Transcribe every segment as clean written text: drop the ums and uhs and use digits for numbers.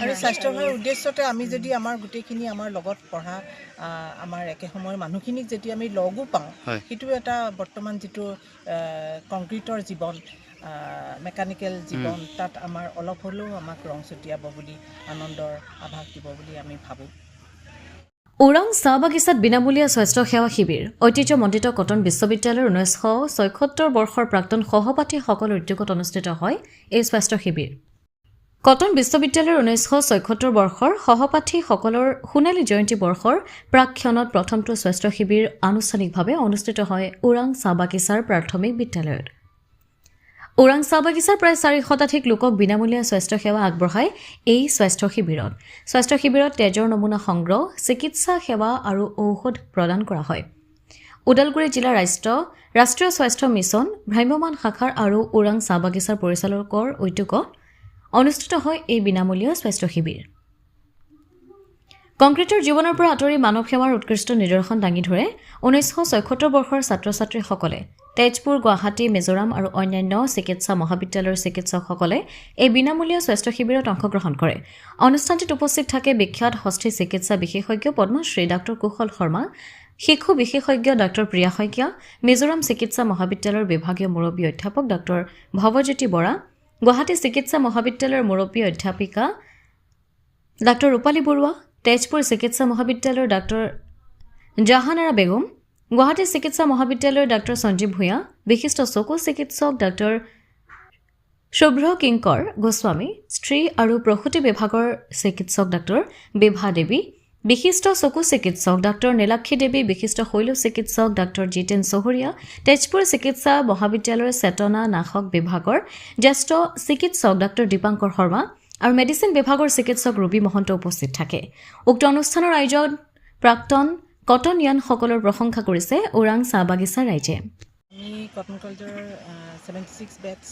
আৰু স্বাস্থ্য সেৱাৰ উদ্দেশ্যতে আমি যদি আমাৰ গোটেইখিনি আমাৰ লগত পঢ়া আমাৰ একে সময়ৰ মানুহখিনিক যদি আমি লগো পাওঁ সেইটো এটা বৰ্তমান যিটো কংক্ৰিটৰ জীৱন মেকানিকেল জীৱন তাত আমাৰ অলপ হ'লেও আমাক ৰং ছটিয়াব বুলি আনন্দৰ আভাস দিব বুলি আমি ভাবোঁ ওৰাং চাহ বাগিচাত বিনামূলীয়া স্বাস্থ্য সেৱা শিবিৰ ঐতিহ্যমণ্ডিত কটন বিশ্ববিদ্যালয়ৰ 1976 বৰ্ষৰ প্ৰাক্তন সহপাঠীসকলৰ উদ্যোগত অনুষ্ঠিত হয় এই স্বাস্থ্য শিবিৰ কটন বিশ্ববিদ্যালয়ৰ 1976 বৰ্ষৰ সহপাঠীসকলৰ সোণালী জয়ন্তী বৰ্ষৰ প্ৰাক্ষণত প্ৰথমটো স্বাস্থ্য শিবিৰ আনুষ্ঠানিকভাৱে অনুষ্ঠিত হয় ওৰাং চাহ বাগিচাৰ প্ৰাথমিক বিদ্যালয়ত ওৰাং চাহ বাগিচাৰ প্ৰায় 400 শতাধিক লোকক বিনামূলীয়া স্বাস্থ্য সেৱা আগবঢ়ায় এই স্বাস্থ্য শিবিৰত তেজৰ নমুনা সংগ্ৰহ চিকিৎসা সেৱা আৰু ঔষধ প্ৰদান কৰা হয় ওদালগুৰি জিলা ৰাষ্ট্ৰীয় স্বাস্থ্য মিছন ভ্ৰাম্যমাণ শাখাৰ আৰু ওৰাং চাহ বাগিচাৰ পৰিচালকৰ উদ্যোগত অনুষ্ঠিত হয় এই বিনামূলীয়া স্বাস্থ্য শিবিৰ কংক্ৰিটৰ জীৱনৰ পৰা আঁতৰি মানৱ সেৱাৰ উৎকৃষ্ট নিদৰ্শন দাঙি ধৰে 1976 বৰ্ষৰ ছাত্ৰ-ছাত্ৰীসকলে তেজপুৰ গুৱাহাটী মিজোৰাম আৰু অন্যান্য চিকিৎসা মহাবিদ্যালয়ৰ চিকিৎসকসকলে এই বিনামূলীয়া স্বাস্থ্য শিবিৰত অংশগ্ৰহণ কৰে অনুষ্ঠানটিত উপস্থিত থাকে বিখ্যাত হস্তি চিকিৎসা বিশেষজ্ঞ পদ্মশ্ৰী ডাঃ কুশল শৰ্মা শিশু বিশেষজ্ঞ ডাঃ প্ৰিয়া শইকীয়া মিজোৰাম চিকিৎসা মহাবিদ্যালয়ৰ বিভাগীয় মুৰব্বী অধ্যাপক ডাঃ ভৱজ্যোতি বৰা গুৱাহাটী চিকিৎসা মহাবিদ্যালয়ৰ মুৰব্বী অধ্যাপিকা ডাঃ ৰূপালী বৰুৱা তেজপুৰ চিকিৎসা মহাবিদ্যালয়ৰ ডাঃ জাহানাৰা বেগম গুৱাহাটী চিকিৎসা মহাবিদ্যালয়ৰ ডাঃ সঞ্জীৱ ভূঞা বিশিষ্ট চকু চিকিৎসক ডাঃ শুভ্ৰ কিংকৰ গোস্বামী স্ত্ৰী আৰু প্ৰসূতি বিভাগৰ চিকিৎসক ডাঃ বিভা দেৱী বিশিষ্ট চকু চিকিৎসক ডাঃ নীলাক্ষী দেৱী বিশিষ্ট শৈল চিকিৎসক ডাঃ জিতেন চহৰীয়া তেজপুৰ চিকিৎসা মহাবিদ্যালয়ৰ চেতনা নাশক বিভাগৰ জ্যেষ্ঠ চিকিৎসক ডাঃ দীপাংকৰ শৰ্মা আৰু মেডিচিন বিভাগৰ চিকিৎসক ৰবি মহন্ত উপস্থিত থাকে উক্ত অনুষ্ঠানৰ আয়োজন প্ৰাক্তন কটনিয়ানসকলৰ প্ৰশংসা কৰিছে ওৰাং চাহ বাগিচা ৰাইজে আমি কটন কলেজৰ 76 বেটছ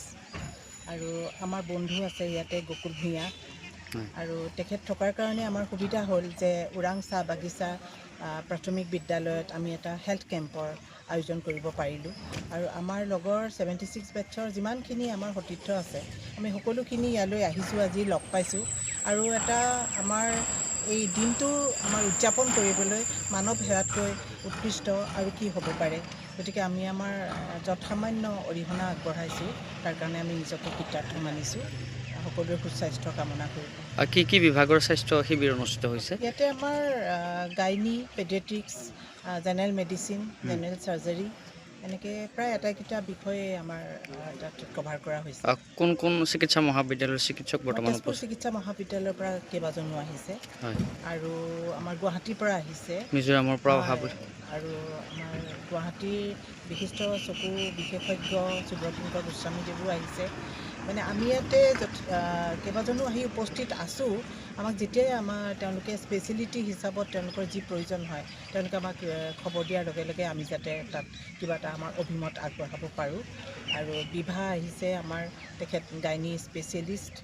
আৰু আমাৰ বন্ধু আছে ইয়াতে গকুল ভূঞা আৰু তেখেত থকাৰ কাৰণে আমাৰ সুবিধা হ'ল যে ওৰাং চাহ বাগিচা প্ৰাথমিক বিদ্যালয়ত আমি এটা হেল্থ কেম্পৰ আয়োজন কৰিব পাৰিলোঁ আৰু আমাৰ লগৰ 76 বেটছৰ যিমানখিনি আমাৰ সতীৰ্থ আছে আমি সকলোখিনি ইয়ালৈ আহিছোঁ আজি লগ পাইছোঁ আৰু এটা আমাৰ এই দিনটো আমাৰ উদযাপন কৰিবলৈ মানৱ সেৱাতকৈ উৎকৃষ্ট আৰু কি হ'ব পাৰে গতিকে আমি আমাৰ যৎসামান্য অৰিহণা আগবঢ়াইছোঁ তাৰ কাৰণে আমি নিজকে কৃতাৰ্থ মানিছোঁ সকলোৰে সুস্বাস্থ্য কামনা কৰোঁ কি বিভাগৰ স্বাস্থ্য শিবিৰ অনুষ্ঠিত হৈছে ইয়াতে আমাৰ gynae paediatrics general medicine general surgery এনেকৈ প্ৰায় আটাইকেইটা বিষয়ে আমাৰ তাত কভাৰ কৰা হৈছে কোন চিকিৎসা মহাবিদ্যালয়ৰ চিকিৎসক বৰ্তমান তেজপুৰ চিকিৎসা মহাবিদ্যালয়ৰ পৰা কেইবাজনো আহিছে আৰু আমাৰ গুৱাহাটীৰ পৰা আহিছে মিজোৰামৰ পৰা অহা আৰু আমাৰ গুৱাহাটীৰ বিশিষ্ট চকু বিশেষজ্ঞ সুব্ৰতংকৰ গোস্বামীদেৱো আহিছে মানে আমি ইয়াতে কেইবাজনো আহি উপস্থিত আছোঁ আমাক যেতিয়াই তেওঁলোকে স্পেচিয়েলিটি হিচাপত তেওঁলোকৰ যি প্ৰয়োজন হয় তেওঁলোকে আমাক খবৰ দিয়াৰ লগে লগে আমি যাতে তাত কিবা এটা আমাৰ অভিমত আগবঢ়াব পাৰোঁ আৰু বিভা আহিছে আমাৰ তেখেত গাইনী স্পেচিয়েলিষ্ট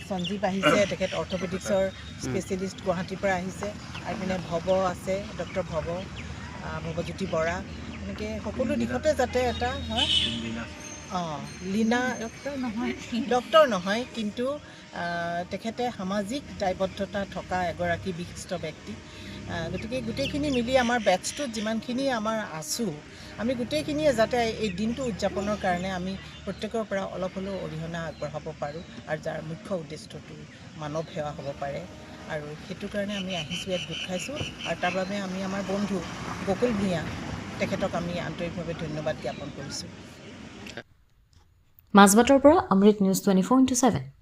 সঞ্জীৱ আহিছে তেখেত অৰ্থপেডিক্সৰ স্পেচিয়েলিষ্ট গুৱাহাটীৰ পৰা আহিছে আৰু মানে ভৱ আছে ডক্টৰ ভৱজ্যোতি বৰা এনেকৈ সকলো দিশতে যাতে এটা লীনা ডক্টৰ নহয় কিন্তু তেখেতে সামাজিক দায়বদ্ধতা থকা এগৰাকী বিশিষ্ট ব্যক্তি গতিকে গোটেইখিনি মিলি আমাৰ বেটছটোত যিমানখিনি আমাৰ আছোঁ আমি গোটেইখিনিয়ে যাতে এই দিনটো উদযাপনৰ কাৰণে আমি প্ৰত্যেকৰ পৰা অলপ হ'লেও অৰিহণা আগবঢ়াব পাৰোঁ আৰু যাৰ মুখ্য উদ্দেশ্যটো মানৱ সেৱা হ'ব পাৰে আৰু সেইটো কাৰণে আমি আহিছোঁ ইয়াত গোট খাইছোঁ আৰু তাৰ বাবে আমি আমাৰ বন্ধু গকুল ভূঞা তেখেতক আমি আন্তৰিকভাৱে ধন্যবাদ জ্ঞাপন কৰিছোঁ মাজবাটৰ পৰা অমৃত নিউজ 24/7